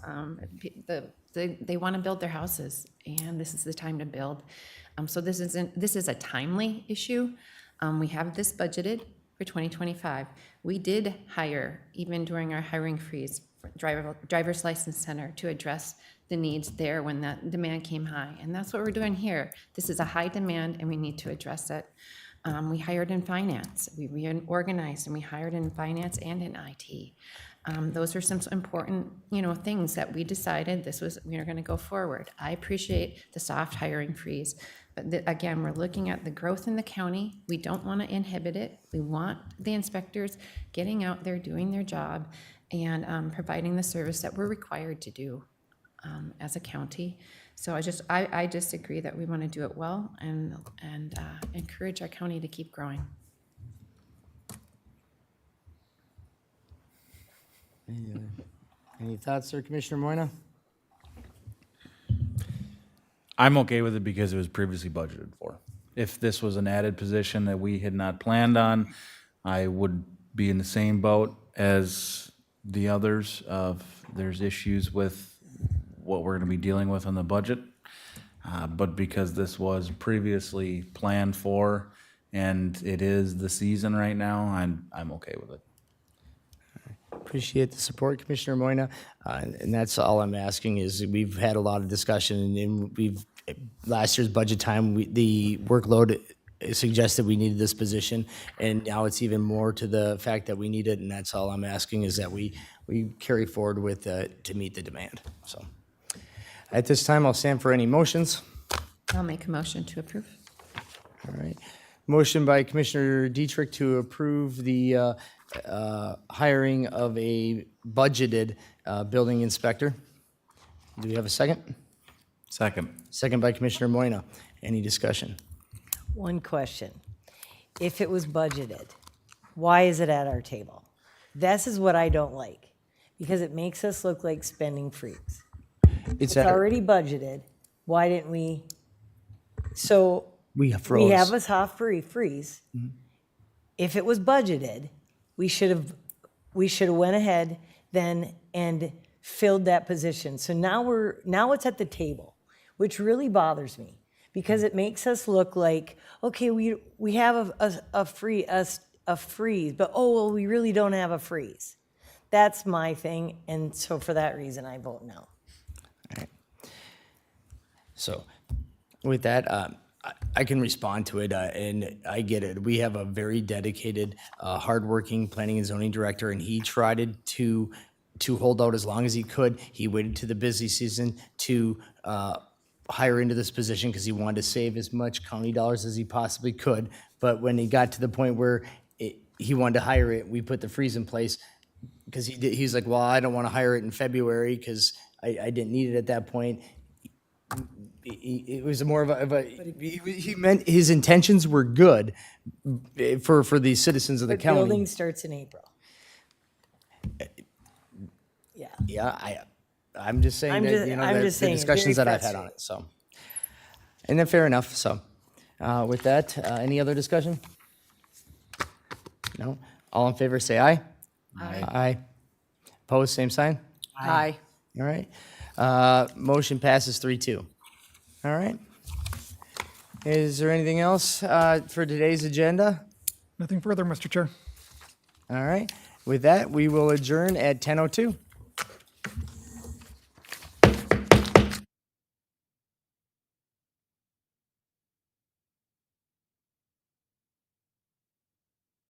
They want to build their houses, and this is the time to build. So this is a timely issue. We have this budgeted for 2025. We did hire, even during our hiring freeze, driver's license center to address the needs there when that demand came high. And that's what we're doing here. This is a high demand and we need to address it. We hired in finance. We reorganized and we hired in finance and in IT. Those are some important, things that we decided we are going to go forward. I appreciate the soft hiring freeze, but again, we're looking at the growth in the county. We don't want to inhibit it. We want the inspectors getting out there, doing their job, and providing the service that we're required to do as a county. So I just agree that we want to do it well and encourage our county to keep growing. Any thoughts, sir, Commissioner Moyna? I'm okay with it because it was previously budgeted for. If this was an added position that we had not planned on, I would be in the same boat as the others of there's issues with what we're going to be dealing with on the budget. But because this was previously planned for and it is the season right now, I'm okay with it. Appreciate the support, Commissioner Moyna. And that's all I'm asking is we've had a lot of discussion, and last year's budget time, the workload suggested we needed this position, and now it's even more to the fact that we need it, and that's all I'm asking is that we carry forward with to meet the demand. So at this time, I'll stand for any motions. I'll make a motion to approve. All right. Motion by Commissioner Dietrich to approve the hiring of a budgeted building inspector. Do we have a second? Second. Second by Commissioner Moyna. Any discussion? One question. If it was budgeted, why is it at our table? This is what I don't like, because it makes us look like spending freaks. It's It's at, already budgeted. Why didn't we? So we we froze. have a soft freeze. If it was budgeted, we should have went ahead then and filled that position. So now it's at the table, which really bothers me, because it makes us look like, okay, we have a freeze, but oh well, we really don't have a freeze. That's my thing, and so for that reason, I vote no. So with that, I can respond to it, and I get it. We have a very dedicated, hardworking planning and zoning director, and he tried to hold out as long as he could. He waited to the busy season to hire into this position because he wanted to save as much county dollars as he possibly could. But when he got to the point where he wanted to hire it, we put the freeze in place because he's like, well, I don't want to hire it in February because I didn't need it at that point. It was more of a he meant his intentions were good for the citizens of the But county. building starts in April. Yeah. Yeah, I'm just saying I'm that, just- you know, I'm the just saying it's discussions very that I've had on it, so. And then fair enough, so. With that, any other discussion? No? All in favor, say aye. Aye. Opposed, same sign? Aye. All right. Motion passes 3-2. All right. Is there anything else for today's agenda? Nothing further, Mr. Chair. All right. With that, we will adjourn at 10:02.